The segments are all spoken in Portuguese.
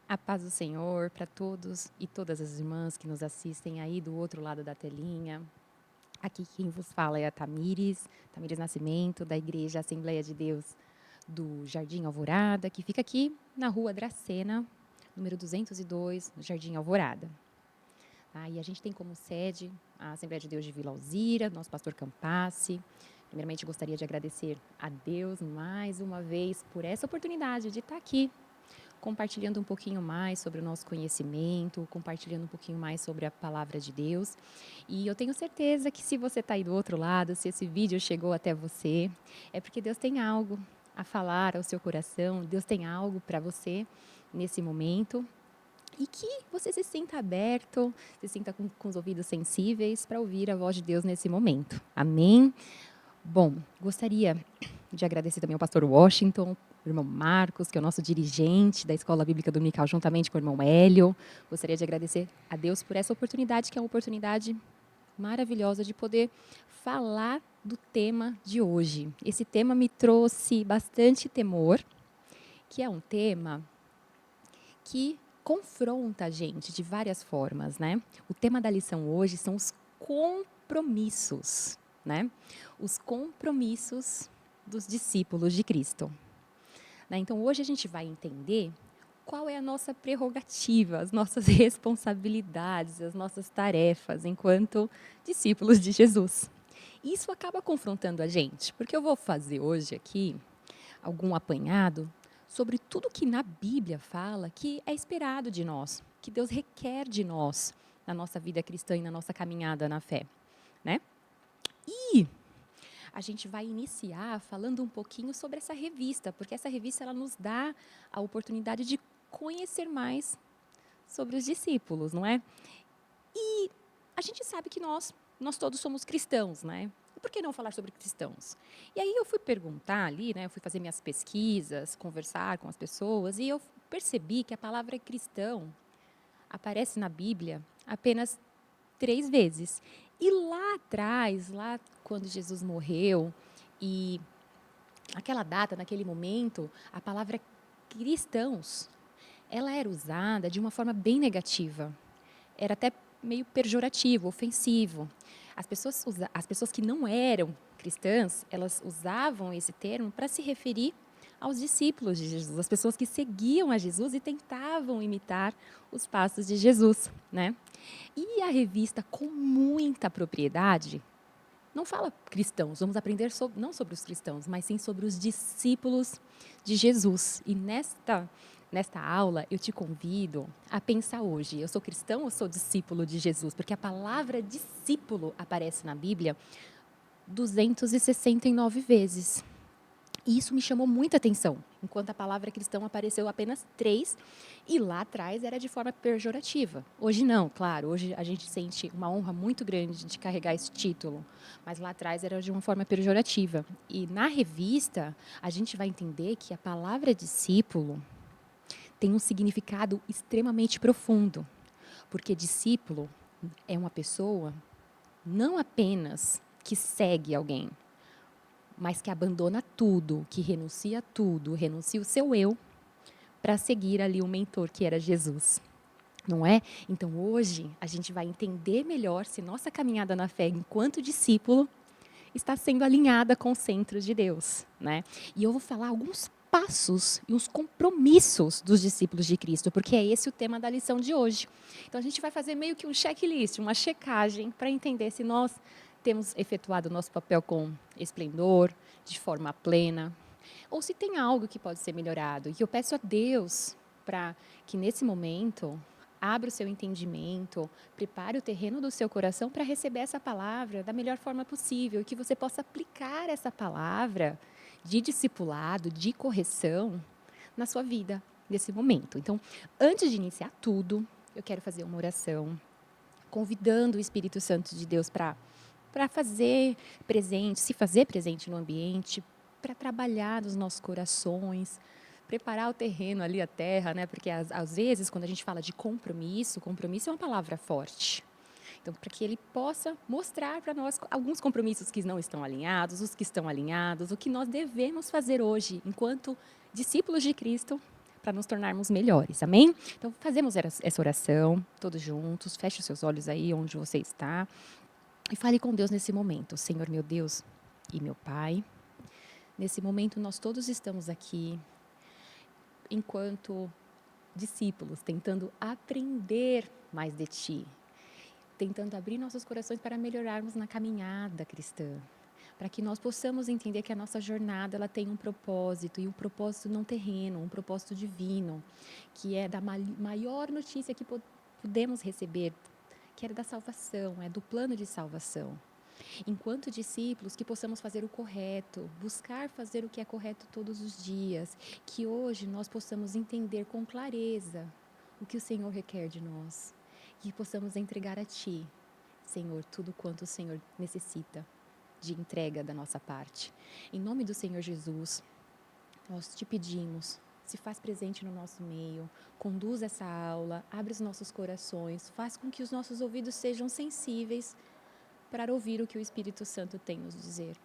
A paz do Senhor para todos e todas as irmãs que nos assistem aí do outro lado da telinha. Aqui quem vos fala é a Tamires Nascimento, da Igreja Assembleia de Deus do Jardim Alvorada, que fica aqui na Rua Dracena, número 202, no Jardim Alvorada. E a gente tem como sede a Assembleia de Deus de Vila Alzira, nosso pastor Campassi. Primeiramente, gostaria de agradecer a Deus mais uma vez por essa oportunidade de estar aqui compartilhando um pouquinho mais sobre o nosso conhecimento, compartilhando um pouquinho mais sobre a palavra de Deus. E eu tenho certeza que se você está aí do outro lado, se esse vídeo chegou até você, é porque Deus tem algo a falar ao seu coração, Deus tem algo para você nesse momento. E que você se sinta aberto, se sinta com os ouvidos sensíveis para ouvir a voz de Deus nesse momento. Amém? Bom, gostaria de agradecer também ao pastor Washington, o irmão Marcos, que é o nosso dirigente da Escola Bíblica Dominical, juntamente com o irmão Hélio. Gostaria de agradecer a Deus por essa oportunidade, que é uma oportunidade maravilhosa de poder falar do tema de hoje. Esse tema me trouxe bastante temor, que é um tema que confronta a gente de várias formas, né? O tema da lição hoje são os compromissos, né? Os compromissos dos discípulos de Cristo. Então, hoje a gente vai entender qual é a nossa prerrogativa, as nossas responsabilidades, as nossas tarefas enquanto discípulos de Jesus. Isso acaba confrontando a gente, porque eu vou fazer hoje aqui algum apanhado sobre tudo que na Bíblia fala que é esperado de nós, que Deus requer de nós na nossa vida cristã e na nossa caminhada na fé, né? E a gente vai iniciar falando um pouquinho sobre essa revista, porque essa revista ela nos dá a oportunidade de conhecer mais sobre os discípulos, não é? E a gente sabe que nós todos somos cristãos, né? E por que não falar sobre cristãos? E aí eu fui perguntar ali, né? Eu fui fazer minhas pesquisas, conversar com as pessoas, e eu percebi que a palavra cristão aparece na Bíblia apenas 3 vezes. E lá atrás, lá quando Jesus morreu, e aquela data, naquele momento, a palavra cristãos, ela era usada de uma forma bem negativa. Era até meio pejorativo, ofensivo. As pessoas que não eram cristãs, elas usavam esse termo para se referir aos discípulos de Jesus, as pessoas que seguiam a Jesus e tentavam imitar os passos de Jesus, né? E a revista, com muita propriedade, não fala cristãos, vamos aprender não sobre os cristãos, mas sim sobre os discípulos de Jesus. E nesta aula, eu te convido a pensar hoje, eu sou cristão ou sou discípulo de Jesus? Porque a palavra discípulo aparece na Bíblia 269 vezes. E isso me chamou muita atenção, enquanto a palavra cristão apareceu apenas 3, e lá atrás era de forma pejorativa. Hoje não, claro, hoje a gente sente uma honra muito grande de carregar esse título, mas lá atrás era de uma forma pejorativa. E na revista, a gente vai entender que a palavra discípulo tem um significado extremamente profundo, porque discípulo é uma pessoa não apenas que segue alguém, mas que abandona tudo, que renuncia a tudo, renuncia o seu eu para seguir ali o mentor que era Jesus. Não é? Então hoje a gente vai entender melhor se nossa caminhada na fé enquanto discípulo está sendo alinhada com os centros de Deus, né? E eu vou falar alguns passos e os compromissos dos discípulos de Cristo, porque é esse o tema da lição de hoje. Então a gente vai fazer meio que um checklist, uma checagem para entender se nós temos efetuado o nosso papel com esplendor, de forma plena, ou se tem algo que pode ser melhorado. E eu peço a Deus para que nesse momento abra o seu entendimento, prepare o terreno do seu coração para receber essa palavra da melhor forma possível e que você possa aplicar essa palavra de discipulado, de correção na sua vida nesse momento. Então, antes de iniciar tudo, eu quero fazer uma oração convidando o Espírito Santo de Deus para fazer presente, se fazer presente no ambiente, para trabalhar nos nossos corações, preparar o terreno ali, a terra, né? Porque às vezes, quando a gente fala de compromisso é uma palavra forte. Então, para que ele possa mostrar para nós alguns compromissos que não estão alinhados, os que estão alinhados, o que nós devemos fazer hoje, enquanto discípulos de Cristo, para nos tornarmos melhores, amém? Então, fazemos essa oração, todos juntos, feche os seus olhos aí onde você está e fale com Deus nesse momento. Senhor, meu Deus e meu Pai, nesse momento nós todos estamos aqui enquanto discípulos, tentando aprender mais de Ti, tentando abrir nossos corações para melhorarmos na caminhada cristã, para que nós possamos entender que a nossa jornada ela tem um propósito, e um propósito não terreno, um propósito divino, que é da maior notícia que podemos receber, que é da salvação, é do plano de salvação. Enquanto discípulos, que possamos fazer o correto, buscar fazer o que é correto todos os dias, que hoje nós possamos entender com clareza o que o Senhor requer de nós, que possamos entregar a Ti, Senhor, tudo quanto o Senhor necessita de entrega da nossa parte. Em nome do Senhor Jesus, nós te pedimos, se faz presente no nosso meio, conduz essa aula, abre os nossos corações, faz com que os nossos ouvidos sejam sensíveis para ouvir o que o Espírito Santo tem nos dizer.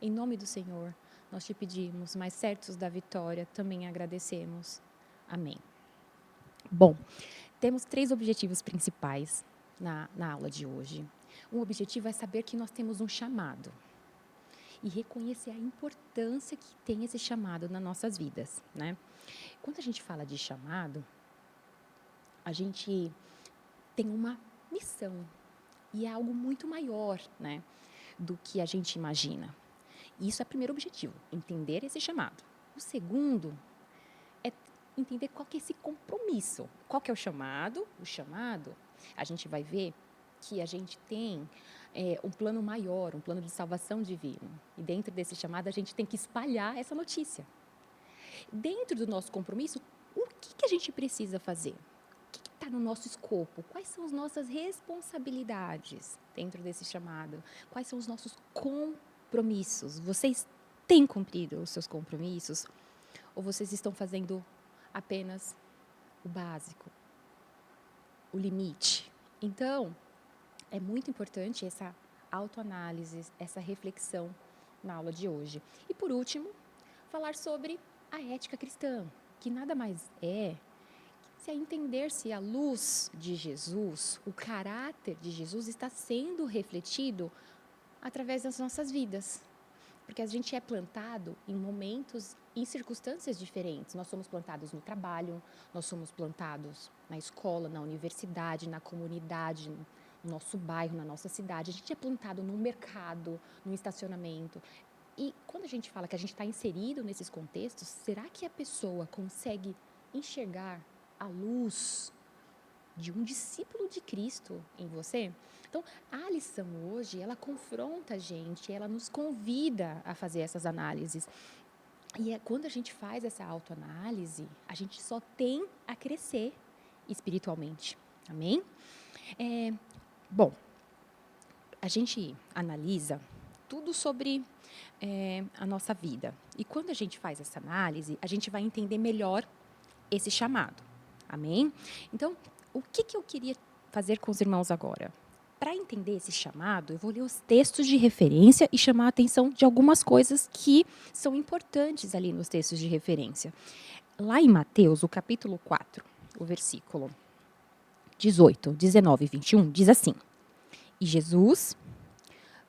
Em nome do Senhor, nós te pedimos, mas certos da vitória, também agradecemos. Amém. Bom, temos 3 objetivos principais na aula de hoje. Um objetivo é saber que nós temos um chamado e reconhecer a importância que tem esse chamado nas nossas vidas, né? Quando a gente fala de chamado, a gente tem uma missão e é algo muito maior, né, do que a gente imagina. E isso é o primeiro objetivo, entender esse chamado. O segundo é entender qual que é esse compromisso. Qual que é o chamado? O chamado, a gente vai ver que a gente tem um plano maior, um plano de salvação divino. E dentro desse chamado, a gente tem que espalhar essa notícia. Dentro do nosso compromisso, o que a gente precisa fazer? O que está no nosso escopo? Quais são as nossas responsabilidades dentro desse chamado? Quais são os nossos compromissos? Vocês têm cumprido os seus compromissos? Ou vocês estão fazendo apenas o básico, o limite? Então, é muito importante essa autoanálise, essa reflexão na aula de hoje. E, por último, falar sobre a ética cristã, que nada mais é se a entender se a luz de Jesus, o caráter de Jesus está sendo refletido através das nossas vidas. Porque a gente é plantado em momentos, em circunstâncias diferentes. Nós somos plantados no trabalho, nós somos plantados na escola, na universidade, na comunidade, no nosso bairro, na nossa cidade. A gente é plantado no mercado, no estacionamento. E quando a gente fala que a gente está inserido nesses contextos, será que a pessoa consegue enxergar a luz de um discípulo de Cristo em você? Então, a lição hoje, ela confronta a gente, ela nos convida a fazer essas análises. E quando a gente faz essa autoanálise, a gente só tem a crescer espiritualmente. Amém? Bom, a gente analisa tudo sobre a nossa vida. E quando a gente faz essa análise, a gente vai entender melhor esse chamado. Amém? Então, o que eu queria fazer com os irmãos agora? Para entender esse chamado, eu vou ler os textos de referência e chamar a atenção de algumas coisas que são importantes ali nos textos de referência. Lá em Mateus, o capítulo 4, o versículo 18, 19 e 21, diz assim: E Jesus,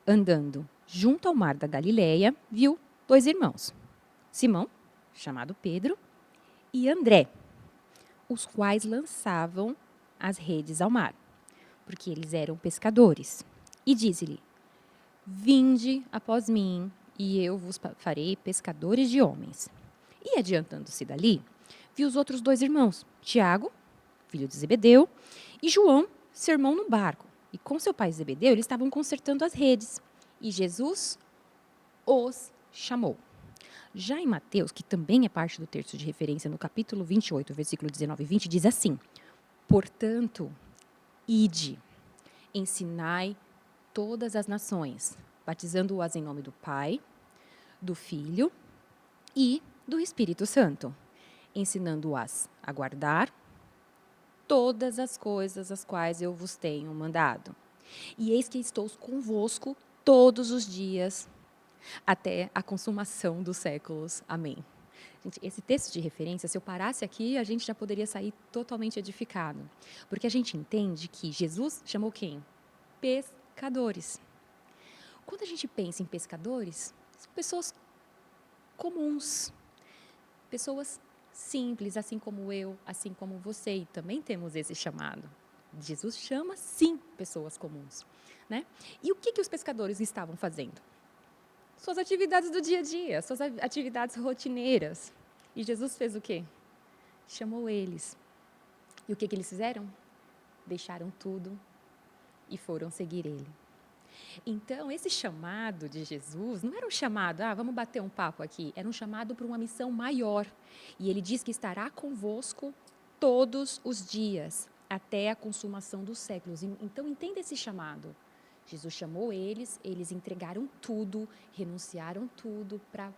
andando junto ao mar da Galileia, viu 2 irmãos, Simão, chamado Pedro, e André, os quais lançavam as redes ao mar, porque eles eram pescadores. E disse-lhe: Vinde após mim, e eu vos farei pescadores de homens. E adiantando-se dali, viu os outros 2 irmãos, Tiago, filho de Zebedeu, e João, seu irmão, no barco. E com seu pai Zebedeu, eles estavam consertando as redes. E Jesus os chamou. Já em Mateus, que também é parte do texto de referência, no capítulo 28, versículo 19 e 20, diz assim: Portanto, ide, ensinai todas as nações, batizando-as em nome do Pai, do Filho e do Espírito Santo, ensinando-as a guardar todas as coisas as quais eu vos tenho mandado. E eis que estou convosco todos os dias, até a consumação dos séculos. Amém. Gente, esse texto de referência, se eu parasse aqui, a gente já poderia sair totalmente edificado. Porque a gente entende que Jesus chamou quem? Pescadores. Quando a gente pensa em pescadores, são pessoas comuns, pessoas simples, assim como eu, assim como você, e também temos esse chamado. Jesus chama, sim, pessoas comuns, né? E o que os pescadores estavam fazendo? Suas atividades do dia a dia, suas atividades rotineiras. E Jesus fez o quê? Chamou eles. E o que eles fizeram? Deixaram tudo e foram seguir ele. Então, esse chamado de Jesus não era um chamado, vamos bater um papo aqui. Era um chamado para uma missão maior. E ele diz que estará convosco todos os dias, até a consumação dos séculos. Então, entenda esse chamado. Jesus chamou eles, eles entregaram tudo, renunciaram tudo para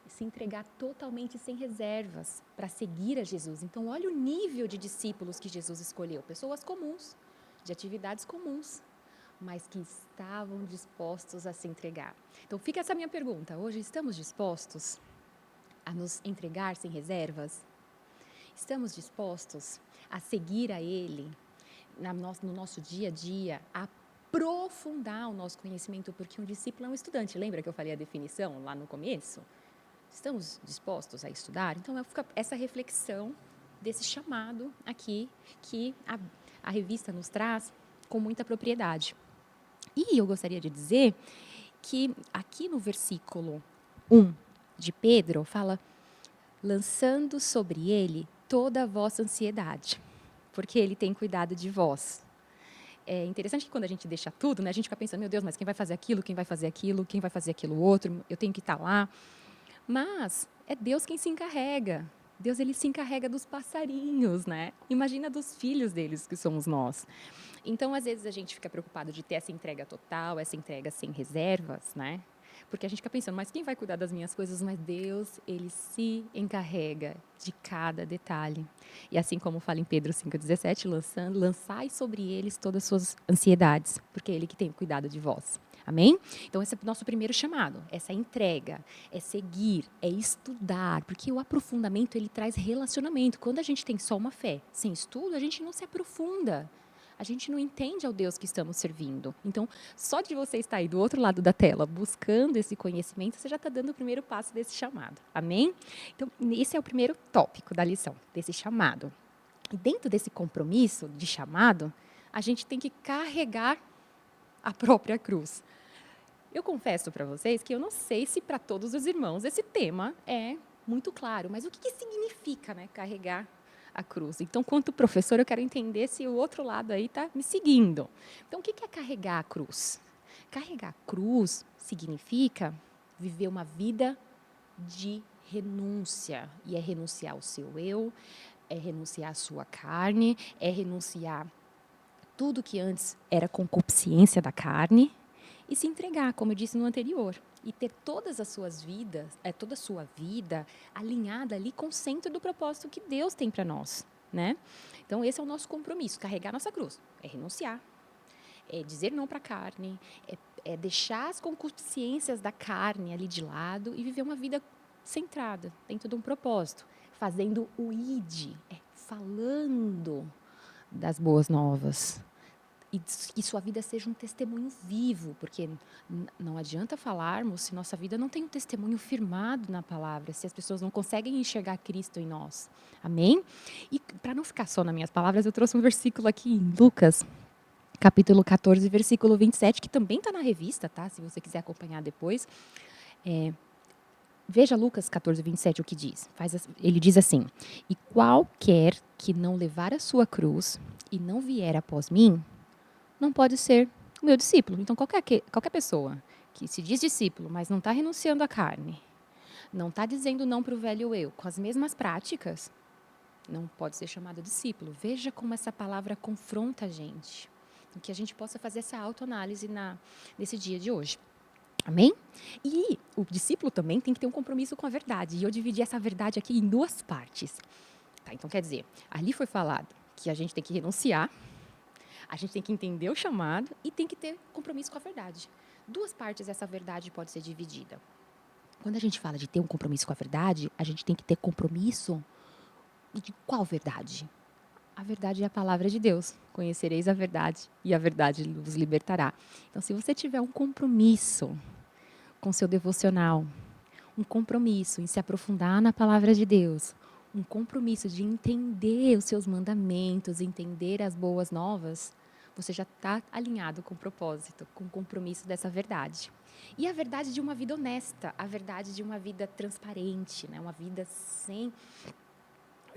se entregar totalmente sem reservas, para seguir a Jesus. Então, olha o nível de discípulos que Jesus escolheu. Pessoas comuns, de atividades comuns, mas que estavam dispostos a se entregar. Então, fica essa minha pergunta. Hoje, estamos dispostos a nos entregar sem reservas? Estamos dispostos a seguir a Ele no nosso dia a dia, a aprofundar o nosso conhecimento? Porque um discípulo é um estudante. Lembra que eu falei a definição lá no começo? Estamos dispostos a estudar? Então, fica essa reflexão desse chamado aqui que a revista nos traz com muita propriedade. E eu gostaria de dizer que aqui no versículo 1 de Pedro, fala, lançando sobre ele toda a vossa ansiedade, porque ele tem cuidado de vós. É interessante que quando a gente deixa tudo, né, a gente fica pensando, meu Deus, mas quem vai fazer aquilo, quem vai fazer aquilo, quem vai fazer aquilo outro, eu tenho que estar lá. Mas é Deus quem se encarrega. Deus, ele se encarrega dos passarinhos, né? Imagina dos filhos deles, que somos nós. Então, às vezes, a gente fica preocupado de ter essa entrega total, essa entrega sem reservas, né? Porque a gente fica pensando, mas quem vai cuidar das minhas coisas? Mas Deus, ele se encarrega de cada detalhe. E assim como fala em Pedro 5,17, lançai sobre eles todas as suas ansiedades, porque é ele que tem cuidado de vós. Amém? Então, esse é o nosso primeiro chamado, essa entrega, é seguir, é estudar, porque o aprofundamento, ele traz relacionamento. Quando a gente tem só uma fé, sem estudo, a gente não se aprofunda. A gente não entende ao Deus que estamos servindo. Então, só de você estar aí do outro lado da tela, buscando esse conhecimento, você já está dando o primeiro passo desse chamado. Amém? Então, esse é o primeiro tópico da lição, desse chamado. E dentro desse compromisso de chamado, a gente tem que carregar a própria cruz. Eu confesso para vocês que eu não sei se para todos os irmãos esse tema é muito claro, mas o que significa, né, carregar a cruz? Então, quanto professor, eu quero entender se o outro lado aí está me seguindo. Então, o que é carregar a cruz? Carregar a cruz significa viver uma vida de renúncia. E é renunciar ao seu eu, é renunciar à sua carne, é renunciar tudo que antes era concupiscência da carne, e se entregar, como eu disse no anterior, e ter todas as suas vidas, toda a sua vida alinhada ali com o centro do propósito que Deus tem para nós, né? Então esse é o nosso compromisso, carregar nossa cruz, é renunciar, é dizer não para a carne, é deixar as concupiscências da carne ali de lado e viver uma vida centrada dentro de um propósito, fazendo o id, falando das boas novas. E que sua vida seja um testemunho vivo, porque não adianta falarmos se nossa vida não tem um testemunho firmado na palavra, se as pessoas não conseguem enxergar Cristo em nós. Amém? E para não ficar só nas minhas palavras, eu trouxe um versículo aqui em Lucas, capítulo 14, versículo 27, que também está na revista, tá? Se você quiser acompanhar depois. Veja Lucas 14, 27, o que diz. Ele diz assim, e qualquer que não levar a sua cruz e não vier após mim, não pode ser o meu discípulo. Então, qualquer pessoa que se diz discípulo, mas não está renunciando à carne, não está dizendo não para o velho eu, com as mesmas práticas, não pode ser chamado discípulo. Veja como essa palavra confronta a gente. Que a gente possa fazer essa autoanálise nesse dia de hoje. Amém? E o discípulo também tem que ter um compromisso com a verdade. E eu dividi essa verdade aqui em duas partes. Tá, então, quer dizer, ali foi falado que a gente tem que renunciar, a gente tem que entender o chamado e tem que ter compromisso com a verdade. Duas partes essa verdade pode ser dividida. Quando a gente fala de ter um compromisso com a verdade, a gente tem que ter compromisso de qual verdade? A verdade é a palavra de Deus. Conhecereis a verdade e a verdade vos libertará. Então, se você tiver um compromisso com seu devocional, um compromisso em se aprofundar na palavra de Deus, um compromisso de entender os seus mandamentos, entender as boas novas, você já está alinhado com o propósito, com o compromisso dessa verdade. E a verdade de uma vida honesta, a verdade de uma vida transparente, né? Uma vida sem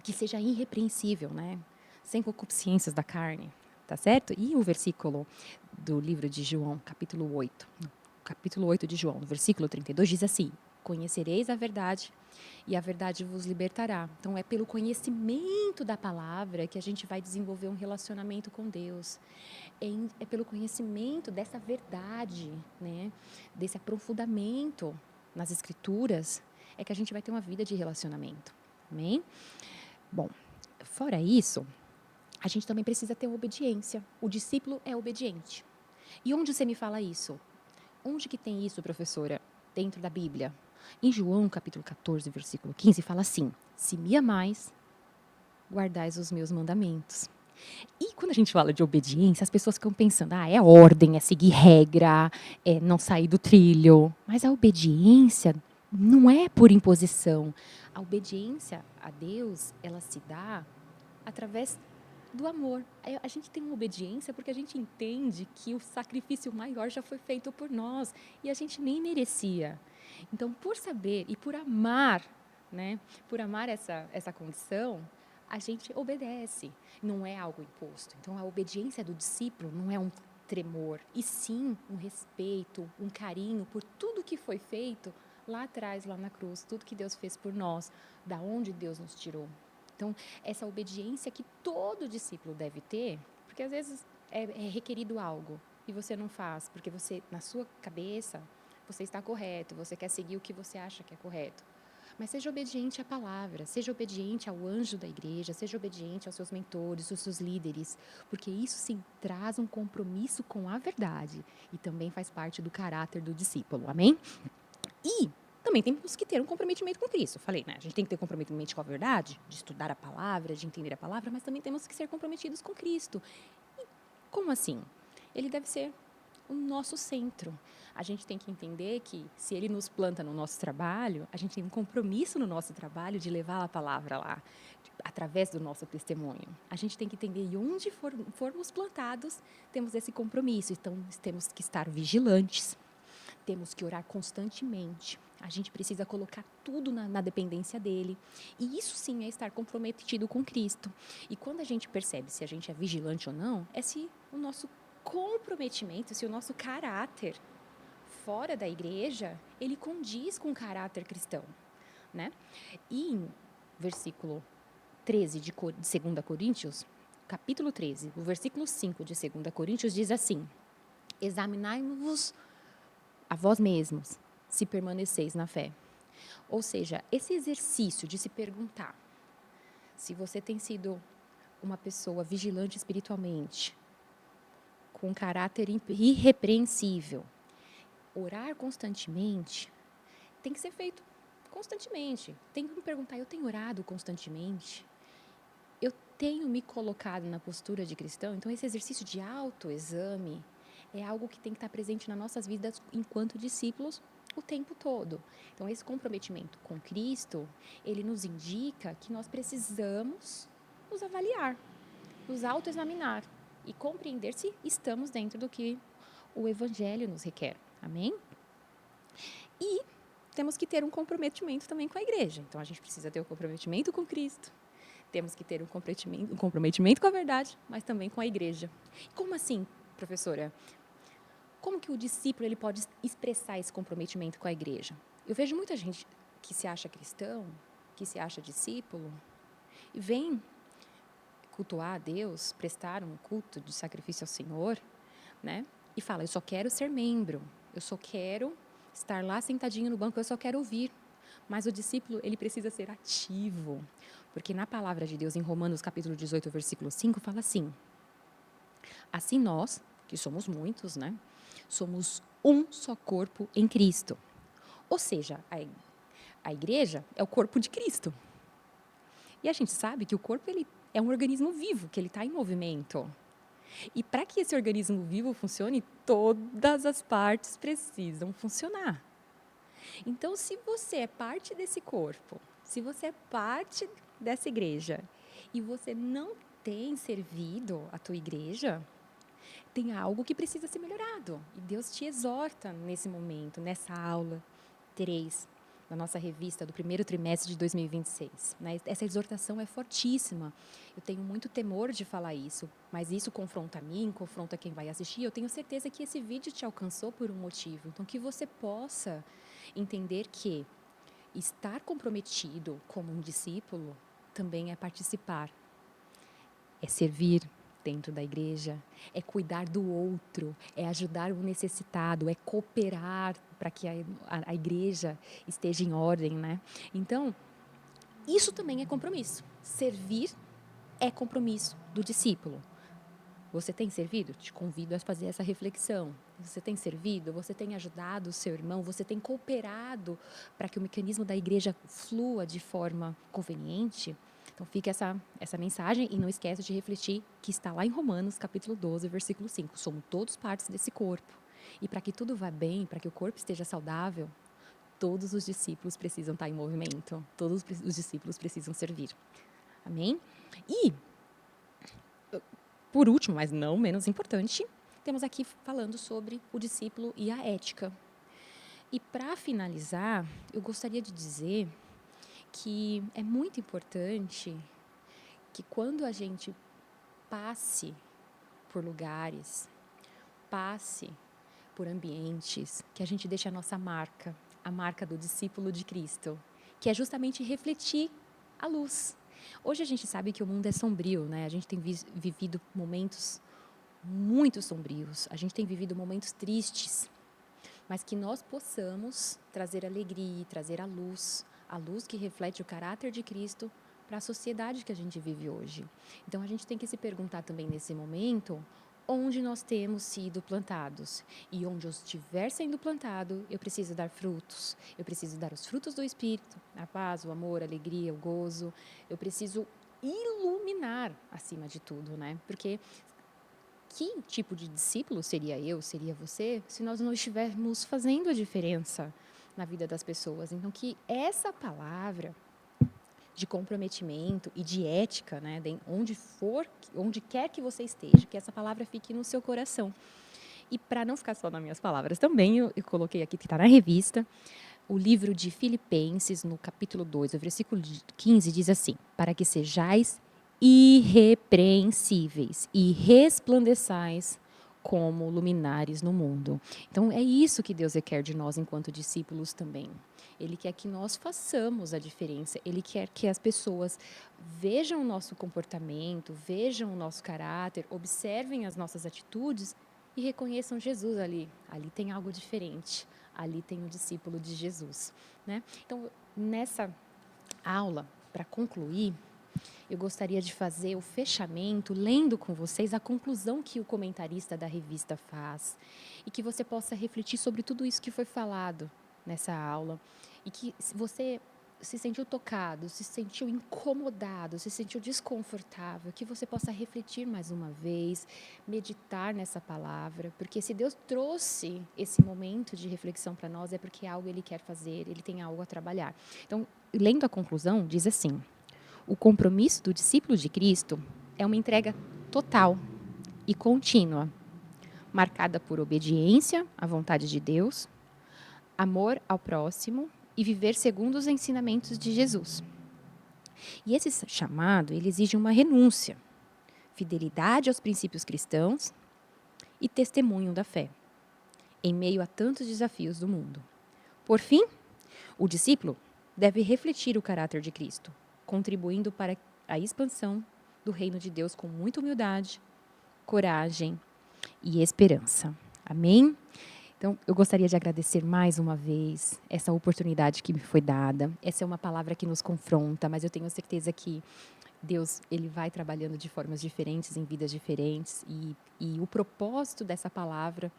que seja irrepreensível, né? Sem concupiscências da carne, tá certo? E o versículo do livro de João, capítulo 8 de João, no versículo 32, diz assim: conhecereis a verdade e a verdade vos libertará. Então, é pelo conhecimento da palavra que a gente vai desenvolver um relacionamento com Deus. É pelo conhecimento dessa verdade, né? Desse aprofundamento nas escrituras, é que a gente vai ter uma vida de relacionamento. Amém? Bom, fora isso, a gente também precisa ter obediência. O discípulo é obediente. E onde você me fala isso? Onde que tem isso, professora? Dentro da Bíblia. Em João, capítulo 14, versículo 15, fala assim: se me amais, guardais os meus mandamentos. E quando a gente fala de obediência, as pessoas ficam pensando, é ordem, é seguir regra, é não sair do trilho. Mas a obediência não é por imposição. A obediência a Deus, ela se dá através do amor. A gente tem uma obediência porque a gente entende que o sacrifício maior já foi feito por nós e a gente nem merecia. Então, por saber e por amar, né, por amar essa condição, a gente obedece. Não é algo imposto. Então, a obediência do discípulo não é um tremor, e sim um respeito, um carinho por tudo que foi feito lá atrás, lá na cruz, tudo que Deus fez por nós, da onde Deus nos tirou. Então, essa obediência que todo discípulo deve ter, porque às vezes é requerido algo e você não faz, porque você, na sua cabeça, você está correto, você quer seguir o que você acha que é correto. Mas seja obediente à palavra, seja obediente ao anjo da igreja, seja obediente aos seus mentores, aos seus líderes, porque isso sim traz um compromisso com a verdade e também faz parte do caráter do discípulo, amém? E também temos que ter um comprometimento com Cristo. Falei, né? A gente tem que ter comprometimento com a verdade, de estudar a palavra, de entender a palavra, mas também temos que ser comprometidos com Cristo. E como assim? Ele deve ser o nosso centro. A gente tem que entender que se ele nos planta no nosso trabalho, a gente tem um compromisso no nosso trabalho de levar a palavra lá, através do nosso testemunho. A gente tem que entender e onde formos plantados, temos esse compromisso. Então, temos que estar vigilantes, temos que orar constantemente. A gente precisa colocar tudo na dependência dele. E isso sim é estar comprometido com Cristo. E quando a gente percebe se a gente é vigilante ou não, é se o nosso comprometimento, se o nosso caráter fora da igreja, ele condiz com o caráter cristão, né? E em versículo 13 de 2 Coríntios, capítulo 13, o versículo 5 de 2 Coríntios diz assim: examinai-vos a vós mesmos, se permaneceis na fé. Ou seja, esse exercício de se perguntar se você tem sido uma pessoa vigilante espiritualmente, com caráter irrepreensível, orar constantemente, tem que ser feito constantemente. Tem que me perguntar, eu tenho orado constantemente? Eu tenho me colocado na postura de cristão? Então, esse exercício de autoexame é algo que tem que estar presente nas nossas vidas enquanto discípulos o tempo todo. Então, esse comprometimento com Cristo, ele nos indica que nós precisamos nos avaliar, nos autoexaminar e compreender se estamos dentro do que o Evangelho nos requer. Amém? E temos que ter um comprometimento também com a igreja. Então, a gente precisa ter um comprometimento com Cristo, temos que ter um comprometimento com a verdade, mas também com a igreja. Como assim, professora? Como que o discípulo ele pode expressar esse comprometimento com a igreja? Eu vejo muita gente que se acha cristão, que se acha discípulo, e vem cultuar a Deus, prestar um culto de sacrifício ao Senhor, né? E fala, eu só quero ser membro, eu só quero estar lá sentadinho no banco, eu só quero ouvir. Mas o discípulo, ele precisa ser ativo, porque na palavra de Deus, em Romanos capítulo 18, versículo 5, fala assim: assim nós, que somos muitos, né? Somos um só corpo em Cristo. Ou seja, a igreja é o corpo de Cristo. E a gente sabe que o corpo ele é um organismo vivo, que ele está em movimento. E para que esse organismo vivo funcione, todas as partes precisam funcionar. Então, se você é parte desse corpo, se você é parte dessa igreja e você não tem servido a tua igreja, tem algo que precisa ser melhorado. E Deus te exorta nesse momento, nessa aula 3 da nossa revista do primeiro trimestre de 2026. Né? Essa exortação é fortíssima. Eu tenho muito temor de falar isso, mas isso confronta a mim, confronta quem vai assistir. Eu tenho certeza que esse vídeo te alcançou por um motivo. Então, que você possa entender que estar comprometido como um discípulo também é participar, é servir dentro da igreja, é cuidar do outro, é ajudar o necessitado, é cooperar para que a igreja esteja em ordem, né? Então, isso também é compromisso. Servir é compromisso do discípulo. Você tem servido? Te convido a fazer essa reflexão. Você tem servido? Você tem ajudado o seu irmão? Você tem cooperado para que o mecanismo da igreja flua de forma conveniente? Então, fica essa mensagem e não esquece de refletir que está lá em Romanos, capítulo 12, versículo 5. Somos todos partes desse corpo. E para que tudo vá bem, para que o corpo esteja saudável, todos os discípulos precisam estar em movimento. Todos os discípulos precisam servir. Amém? E, por último, mas não menos importante, temos aqui falando sobre o discípulo e a ética. E para finalizar, eu gostaria de dizer que é muito importante que quando a gente passe por lugares, passe por ambientes, que a gente deixe a nossa marca, a marca do discípulo de Cristo, que é justamente refletir a luz. Hoje a gente sabe que o mundo é sombrio, né? A gente tem vivido momentos muito sombrios, a gente tem vivido momentos tristes, mas que nós possamos trazer alegria, trazer a luz que reflete o caráter de Cristo para a sociedade que a gente vive hoje. Então, a gente tem que se perguntar também nesse momento onde nós temos sido plantados. E onde eu estiver sendo plantado, eu preciso dar frutos. Eu preciso dar os frutos do Espírito, a paz, o amor, a alegria, o gozo. Eu preciso iluminar acima de tudo, né? Porque que tipo de discípulo seria eu, seria você, se nós não estivermos fazendo a diferença na vida das pessoas? Então, que essa palavra de comprometimento e de ética, né, onde quer que você esteja, que essa palavra fique no seu coração. E para não ficar só nas minhas palavras também, eu coloquei aqui, que está na revista, o livro de Filipenses, no capítulo 2, o versículo 15, diz assim: para que sejais irrepreensíveis e resplandeçais como luminares no mundo. Então, é isso que Deus requer de nós enquanto discípulos também. Ele quer que nós façamos a diferença. Ele quer que as pessoas vejam o nosso comportamento, vejam o nosso caráter, observem as nossas atitudes e reconheçam Jesus ali. Ali tem algo diferente. Ali tem o discípulo de Jesus, né? Então, nessa aula, para concluir, eu gostaria de fazer o fechamento, lendo com vocês a conclusão que o comentarista da revista faz, e que você possa refletir sobre tudo isso que foi falado nessa aula, e que você se sentiu tocado, se sentiu incomodado, se sentiu desconfortável, que você possa refletir mais uma vez, meditar nessa palavra, porque se Deus trouxe esse momento de reflexão para nós, é porque algo Ele quer fazer, Ele tem algo a trabalhar. Então, lendo a conclusão, diz assim: o compromisso do discípulo de Cristo é uma entrega total e contínua, marcada por obediência à vontade de Deus, amor ao próximo e viver segundo os ensinamentos de Jesus. E esse chamado, ele exige uma renúncia, fidelidade aos princípios cristãos e testemunho da fé, em meio a tantos desafios do mundo. Por fim, o discípulo deve refletir o caráter de Cristo, contribuindo para a expansão do reino de Deus com muita humildade, coragem e esperança. Amém? Então, eu gostaria de agradecer mais uma vez essa oportunidade que me foi dada. Essa é uma palavra que nos confronta, mas eu tenho certeza que Deus, Ele vai trabalhando de formas diferentes, em vidas diferentes, e o propósito dessa palavra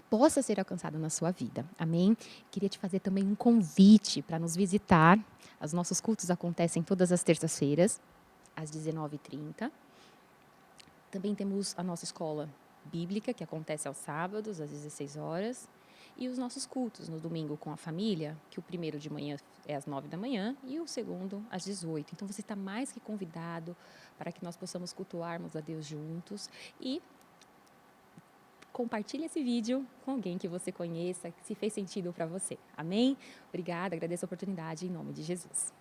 possa ser alcançado na sua vida. Amém? Queria te fazer também um convite para nos visitar. Os nossos cultos acontecem todas as terças-feiras, às 19h30. Também temos a nossa escola bíblica, que acontece aos sábados, às 16 horas. E os nossos cultos no domingo com a família, que o primeiro de manhã é às 9 da manhã e o segundo às 18. Então você está mais que convidado para que nós possamos cultuarmos a Deus juntos. E compartilhe esse vídeo com alguém que você conheça, que se fez sentido para você. Amém? Obrigada, agradeço a oportunidade em nome de Jesus.